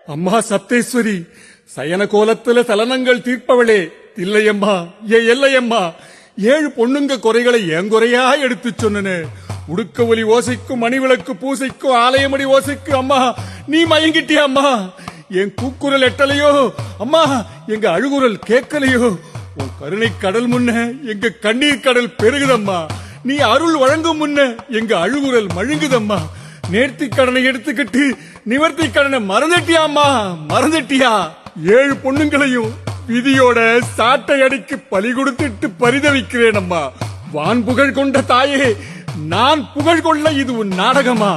அம்மா சப்தேஸ்வரி, சயன கோலத்துல சலனங்கள் தீர்ப்பவளே தில்லையம்மா, எல்லையம்மா, 7 பொண்ணுங்க குறைகளை என் குறையா எடுத்து சொன்னனே. உடுக்க ஒலி ஓசைக்கும் மணிவிளக்கு பூசைக்கும் ஆலயமணி ஓசைக்கு அம்மா நீ மயங்கிட்டியா அம்மா? என் கூக்குரல் எட்டலையோ அம்மா, எங்க அழுகுரல் கேட்கலையோ? உன் கருணை கடல் முன்ன எங்க கண்ணீர் கடல் பெருகுதம்மா. நீ அருள் வழங்கும் முன்ன எங்க அழுகுரல் மழுங்குதம்மா. நேர்த்தி கடனை எடுத்துக்கிட்டு நிவர்த்தி கடனை மறந்துட்டியாம்மா, மறந்துட்டியா? 7 பொண்ணுங்களையும் விதியோட சாட்டை அடிக்கு பலி கொடுத்துட்டு பரிதவிக்கிறேன் அம்மா. வான் புகழ் கொண்ட தாயே, நான் புகழ் கொள்ள இது உன் நாடகமா?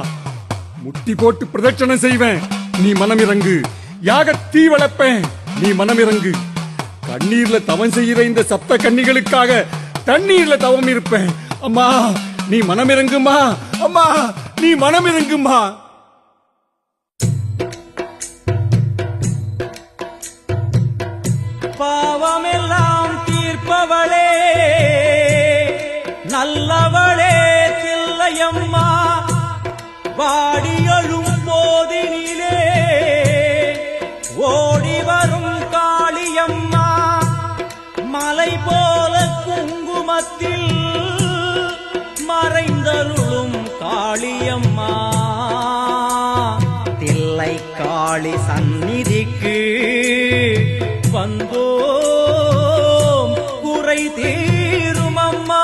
முட்டி போட்டு பிரதட்சணம் செய்வேன், நீ மனமிறங்கு. யாக தீ வளர்ப்பேன், நீ மனமிறங்கு. கண்ணீர்ல தவம் செய்யற இந்த சப்த கன்னிகளுக்காக தண்ணீர்ல தவம் இருப்பேன். அம்மா நீ மனமிறங்குமா, அம்மா நீ மனமிறங்குமா. பாவமெல்லாம் தீர்ப்பவளே, நல்லவளே தில்லையம்மா. வாடியழும் போதினிலே ஓடி வரும் காளியம்மா. மலை போல குங்குமத்தில் மறைந்தருளும் காளியம்மா. தில்லை காளி சந்நிதிக்கு வந்தோம் குறை தீரும் அம்மா.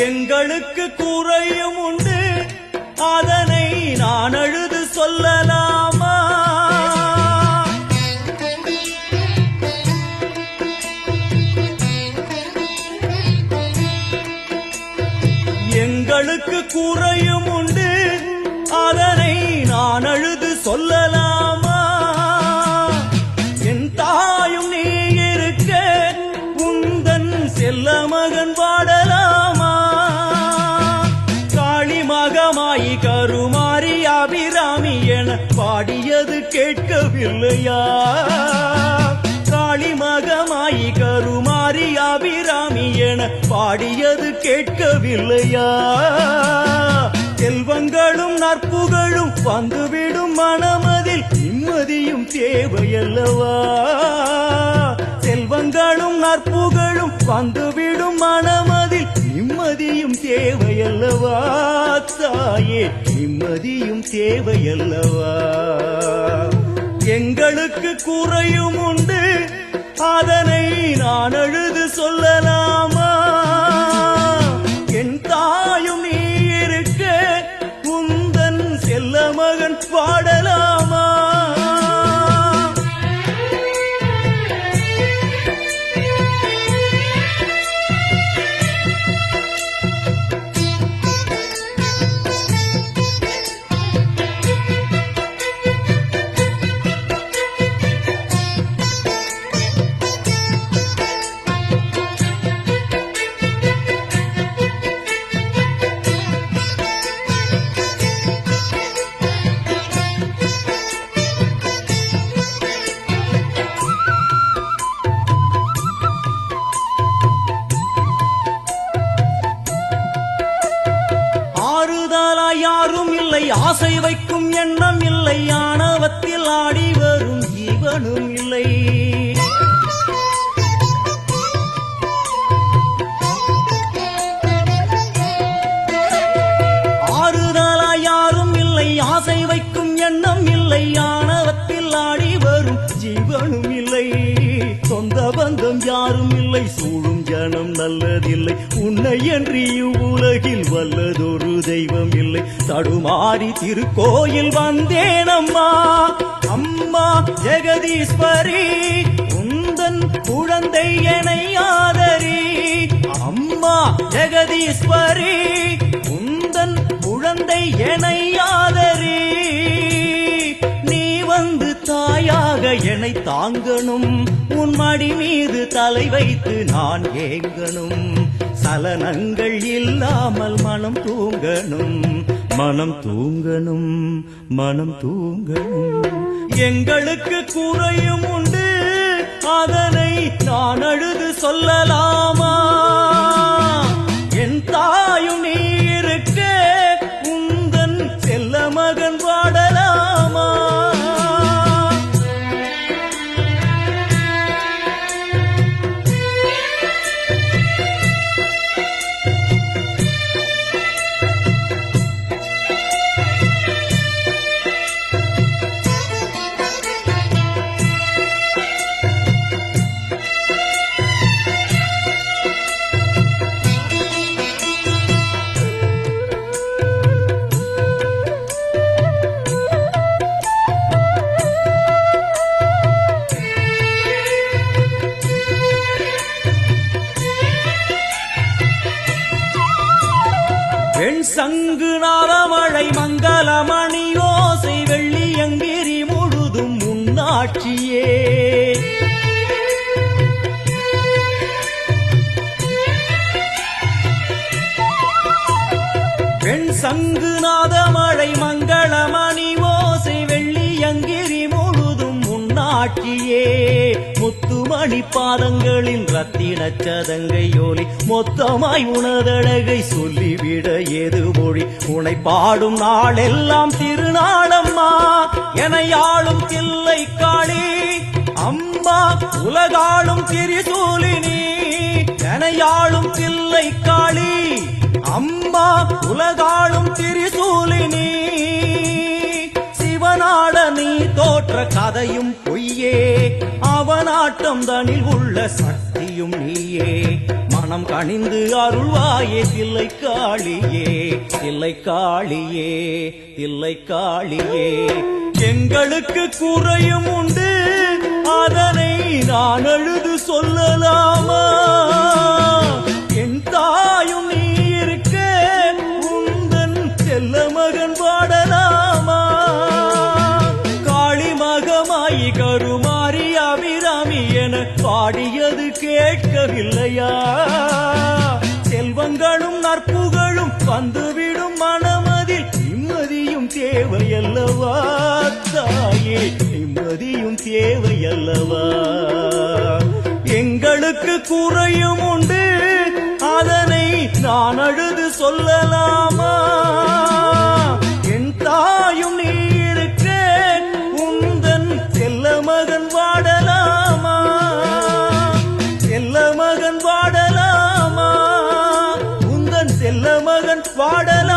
எங்களுக்கு குறையும் உண்டு, அதனை நான் அழுது சொல்லலாமா? எங்களுக்கு குறையும் உண்டு, அதனை நான் அழுது சொல்லலாமா? என் தாயும் நீ இருக்க உந்தன் செல்ல மகன் பாடலாமா? மகமாயி கருமாரி அபிராமி என பாடியது கேட்கவில்லையா? காளி மகமாயி கருமாரி அபிராமி என பாடியது கேட்கவில்லையா? செல்வங்களும் நற்புகழும் வந்துவிடும் மனமதில் நிம்மதியும் தேவையல்லவா? செல்வங்களும் நற்புகழும் வந்துவிடும் மனமதில் நிம்மதியும் தேவையல்லவா? தாயே நிம்மதியும் தேவையல்லவா? எங்களுக்கு குறையும் உண்டு, அதனை நான் அழுது சொல்லலாமா? என் தாயும் நீ இருக்க உந்தன் செல்ல மகன் பாடலாமா? யாரும் இல்லை, ஆசை வைக்கும் எண்ணம் இல்லை, ஆணவத்தில் ஆடி வரும் ஜீவனும் இல்லை. ஆறுதலா யாரும் இல்லை, ஆசை வைக்கும் எண்ணம் இல்லை, ஆணவத்தில் ஆடி வரும் ஜீவனும் இல்லை. சொந்த பந்தம் யாரும் இல்லை, சூழும் ஜனம் நல்லதில்லை, உன்னை என்று இவ்வுலகில் வல்லதொரு தெய்வம் இல்லை. தடுமாறி திருக்கோயில் வந்தேன் அம்மா. அம்மா ஜெகதீஸ்வரி உந்தன் குழந்தை என்னை ஆதரி. அம்மா ஜெகதீஸ்வரி உந்தன் குழந்தை என்னை ஆதரி. நீ வந்து தாயாக என்னை தாங்கணும் உன் மடி மீது தலை வைத்து நான் ஏங்கணும் சலனங்கள் இல்லாமல் மனம் தூங்கணும் மனம் தூங்கணும் மனம் தூங்கணும் எங்களுக்கு குறையும் உண்டு அதனை நான் அழுது சொல்லலாமா என் தாயும் நீ இருக்க உந்தன் செல்ல மகன் பாடலாமா வெண் சங்கு நாதமழை மங்களமணி ஓசை வெள்ளியங்கிரி முழுதும் உன்னாட்சியே வெண் சங்கு நாதமழை மங்களமணி ஓசை வெள்ளியங்கிரி முழுதும் உன்னாட்சியே முத்துமணி பாதங்களின் ரத்தின சதங்கையோலி மொத்தமாய் உனதழகை சொல்லிவிட ஏது மொழி உனை பாடும் நாளெல்லாம் திருநாளம்மா எனையாளும் தில்லை காளி அம்மா உலகாளும் திரிசூலினி எனையாளும் தில்லை காளி அம்மா உலகாளும் திரிசூலினி சிவனாட நீ தோற்ற கதையும் பொய்யே அவனாட்டம் தனில் உள்ள சக்தியும் நீயே மனம் கனிந்து அருள்வாயே தில்லை காளியே தில்லை காளியே தில்லை காளியே எங்களுக்கு குறையும் உண்டு அதனை நான் அழுது சொல்லலாமா என் தாயும் நீ இருக்க உந்தன் செல்ல மகன் பாடலாமா காளி மகமாயி கருமாரி அபிராமி என பாடியது கேட்கவில்லையா செல்வங்களும் நற்புகழும் வந்துவிடும் மனமதில் நிம்மதியும் தேவையல்லவா தாயே நிம்மதியும் தேவையல்லவா எங்களுக்கு குறையும் உண்டு அதனை நான் அழுது சொல்லலாமா என் தாயும் நீ இருக்க உந்தன் செல்ல மகன் வாடலாமா செல்ல மகன் வாடலாமா உந்தன் செல்ல மகன் வாடலாமா